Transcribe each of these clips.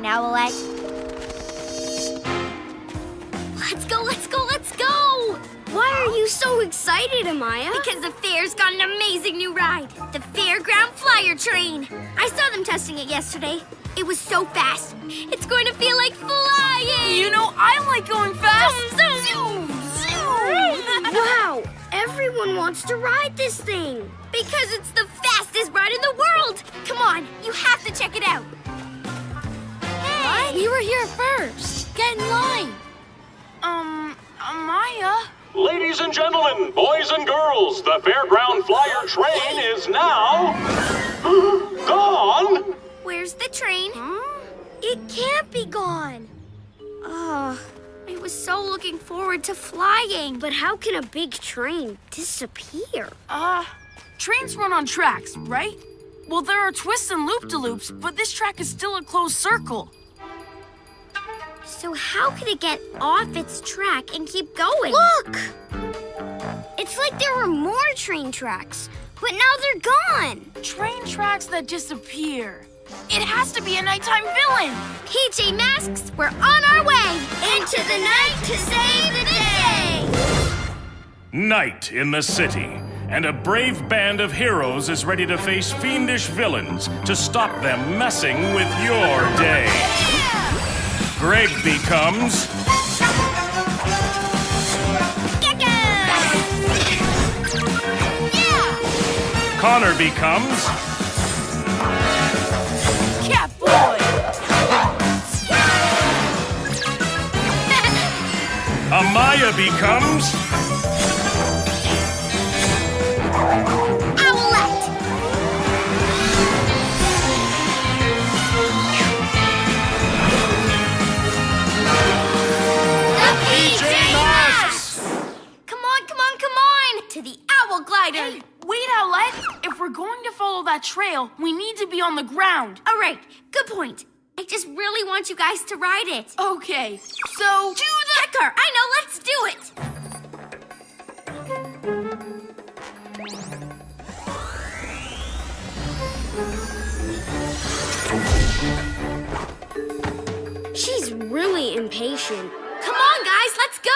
train, Owlette. Let's go, let's go, let's go! Why are you so excited, Amaya? Because the fair's got an amazing new ride. The Fairground Flyer Train. I saw them testing it yesterday. It was so fast. It's going to feel like flying. You know, I like going fast. Zoom, zoom, zoom. Wow, everyone wants to ride this thing. Because it's the fastest ride in the world. Come on, you have to check it out. Hey. We were here first. Get in line. Amaya? Ladies and gentlemen, boys and girls, the Fairground Flyer Train is now gone. Where's the train? It can't be gone. I was so looking forward to flying. But how can a big train disappear? Trains run on tracks, right? Well, there are twists and loop-de-loops, but this track is still a closed circle. So how could it get off its track and keep going? Look! It's like there were more train tracks, but now they're gone. Train tracks that disappear. It has to be a nighttime villain. PJ Masks, we're on our way. Into the night to save the day. Night in the city, and a brave band of heroes is ready to face fiendish villains to stop them messing with your day. Greg becomes... Gecko! Yeah! Connor becomes... Catboy! Amaya becomes... Owlette! Come on, come on, come on! To the Owl Glider! Hey, wait, Owlette. If we're going to follow that trail, we need to be on the ground. All right, good point. I just really want you guys to ride it. Okay, so... To the car! I know, let's do it! She's really impatient. Come on, guys, let's go!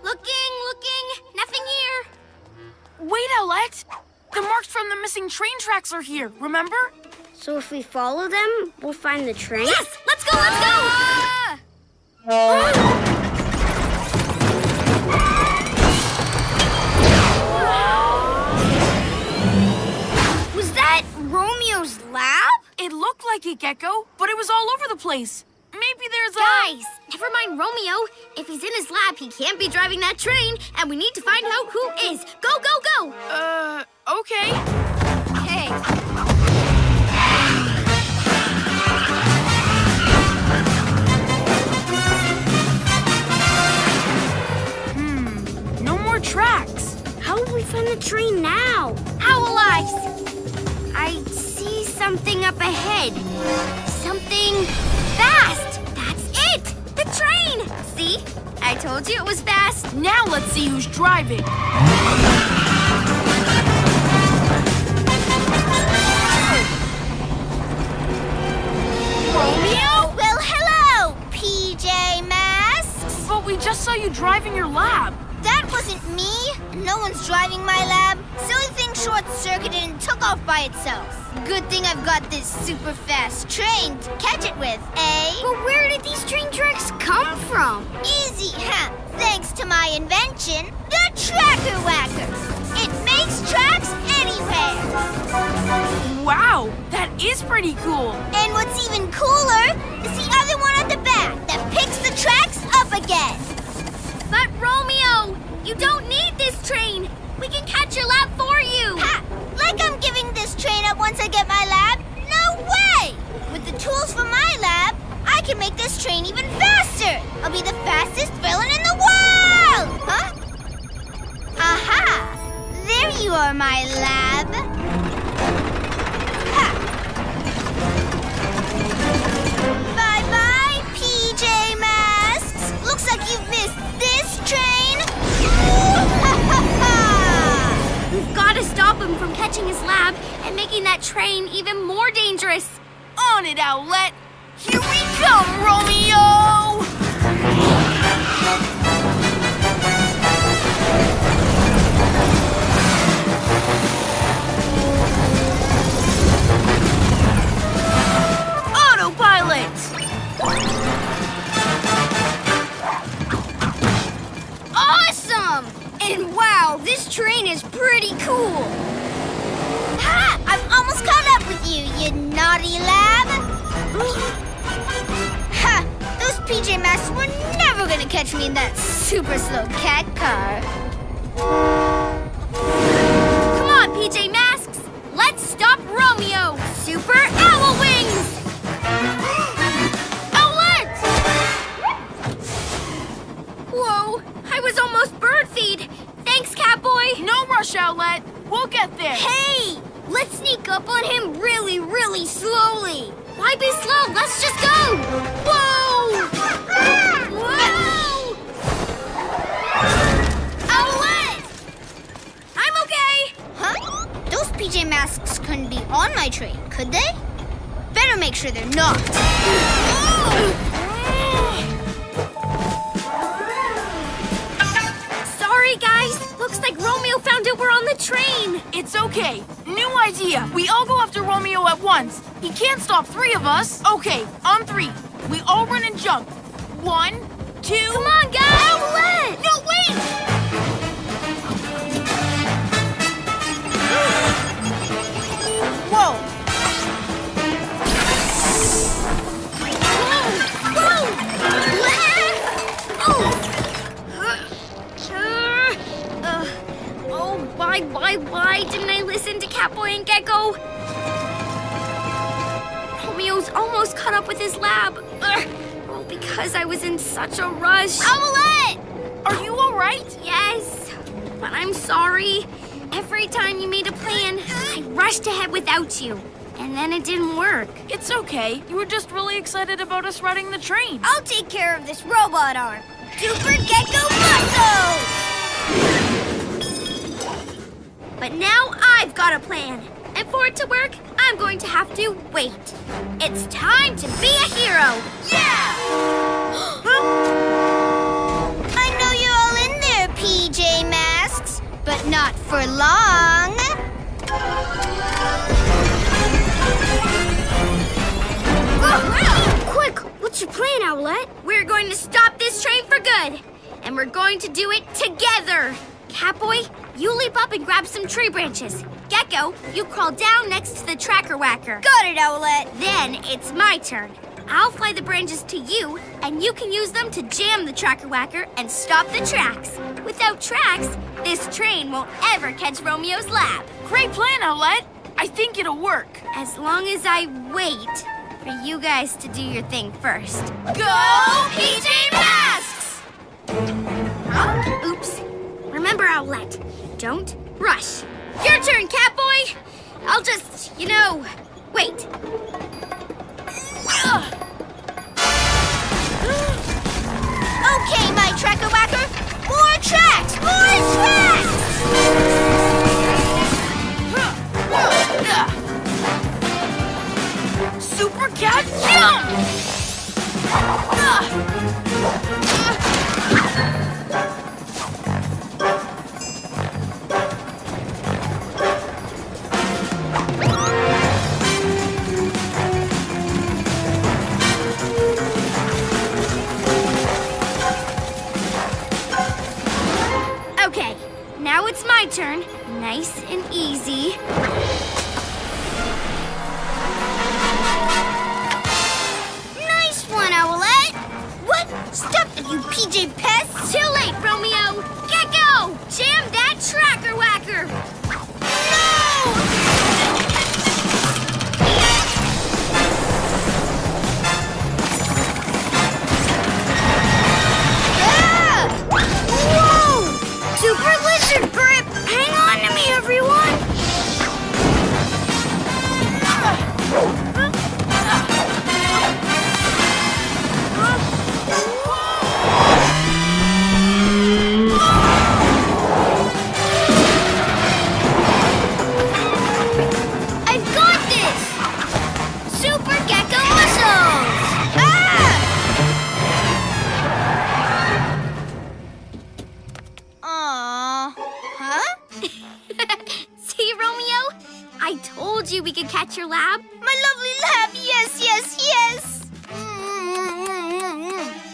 Looking, nothing here. Wait, Owlette. The marks from the missing train tracks are here, remember? So if we follow them, we'll find the train? Yes, let's go, let's go! Was that Romeo's lab? It looked like it, Gecko, but it was all over the place. Maybe there's a... Guys, never mind Romeo. If he's in his lab, he can't be driving that train, and we need to find out who is. Go, go, go! Okay. Hey. No more tracks. How will we find the train now? Owl eyes! I see something up ahead. Something fast. That's it! The train! See? I told you it was fast. Now let's see who's driving. Romeo? Well, hello, PJ Masks. But we just saw you driving your lab. That wasn't me. No one's driving my lab. Silly thing short-circuited and took off by itself. Good thing I've got this super fast train to catch it with, eh? But where did these train tracks come from? Easy, huh? Thanks to my invention, the Tracker Whacker. It makes tracks anywhere. Wow, that is pretty cool. And what's even cooler is the other one at the back that picks the tracks up again. But Romeo, you don't need this train. We can catch your lab for you. Ha! Like I'm giving this train up once I get my lab? No way! With the tools from my lab, I can make this train even faster. I'll be the fastest villain in the world! Huh? Aha! There you are, my lab. Ha! that train even more dangerous. On it, Owlette! Here we come, Romeo! Autopilot! Awesome! And wow, this train is pretty cool. Ha! I'm almost caught up with you, you naughty lab. Ha! Those PJ Masks were never gonna catch me in that super slow cat car. Come on, PJ Masks! Let's stop Romeo! Super Owl Wings! Owlette! Whoa, I was almost bird feed. Thanks, Catboy. No rush, Owlette. We'll get there. Hey! Let's sneak up on him really, really slowly. Why be slow? Let's just go! Whoa! Whoa! Owlette! I'm okay! Huh? Those PJ Masks couldn't be on my train, could they? Better make sure they're not. Sorry, guys. Looks like Romeo found out we're on the train. It's okay. New idea. We all go after Romeo at once. He can't stop three of us. Okay, on three. We all run and jump. 1, 2... Come on, guys! Owlette! No, wait! Whoa! Why didn't I listen to Catboy and Gecko? Romeo's almost caught up with his lab. Well, because I was in such a rush. Owlette! Are you all right? Yes, but I'm sorry. Every time you made a plan, I rushed ahead without you. And then it didn't work. It's okay. You were just really excited about us riding the train. I'll take care of this robot arm. Super Gecko Muscle! But now I've got a plan. And for it to work, I'm going to have to wait. It's time to be a hero. Yeah! I know you're all in there, PJ Masks, but not for long. Quick, what's your plan, Owlette? We're going to stop this train for good. And we're going to do it together. Catboy, you leap up and grab some tree branches. Gecko, you crawl down next to the tracker whacker. Got it, Owlette. Then it's my turn. I'll fly the branches to you, and you can use them to jam the tracker whacker and stop the tracks. Without tracks, this train won't ever catch Romeo's lab. Great plan, Owlette. I think it'll work. As long as I wait for you guys to do your thing first. Go, PJ Masks! Oops. Remember, Owlette, don't rush. Your turn, Catboy. I'll just, wait. Okay, my tracker whacker. More tracks! More tracks! Super Cat Jump! Okay, now it's my turn. Nice and easy. Nice one, Owlette. What? Stop it, you PJ pests. Too late, Romeo. Gecko, jam that tracker whacker. Ah! Whoa! Super lizard grip. Hang on to me, everyone. you we could catch your lab? My lovely lab, yes, yes, yes!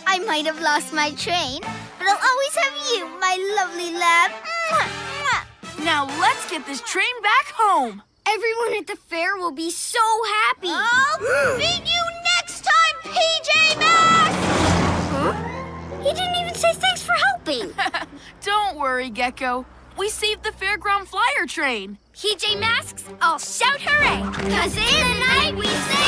I might have lost my train, but I'll always have you, my lovely lab. Now let's get this train back home. Everyone at the fair will be so happy. I'll beat you next time, PJ Masks! Huh? He didn't even say thanks for helping. Don't worry, Gecko. We saved the fairground flyer train. PJ Masks, I'll shout hooray! 'Cause in the night we say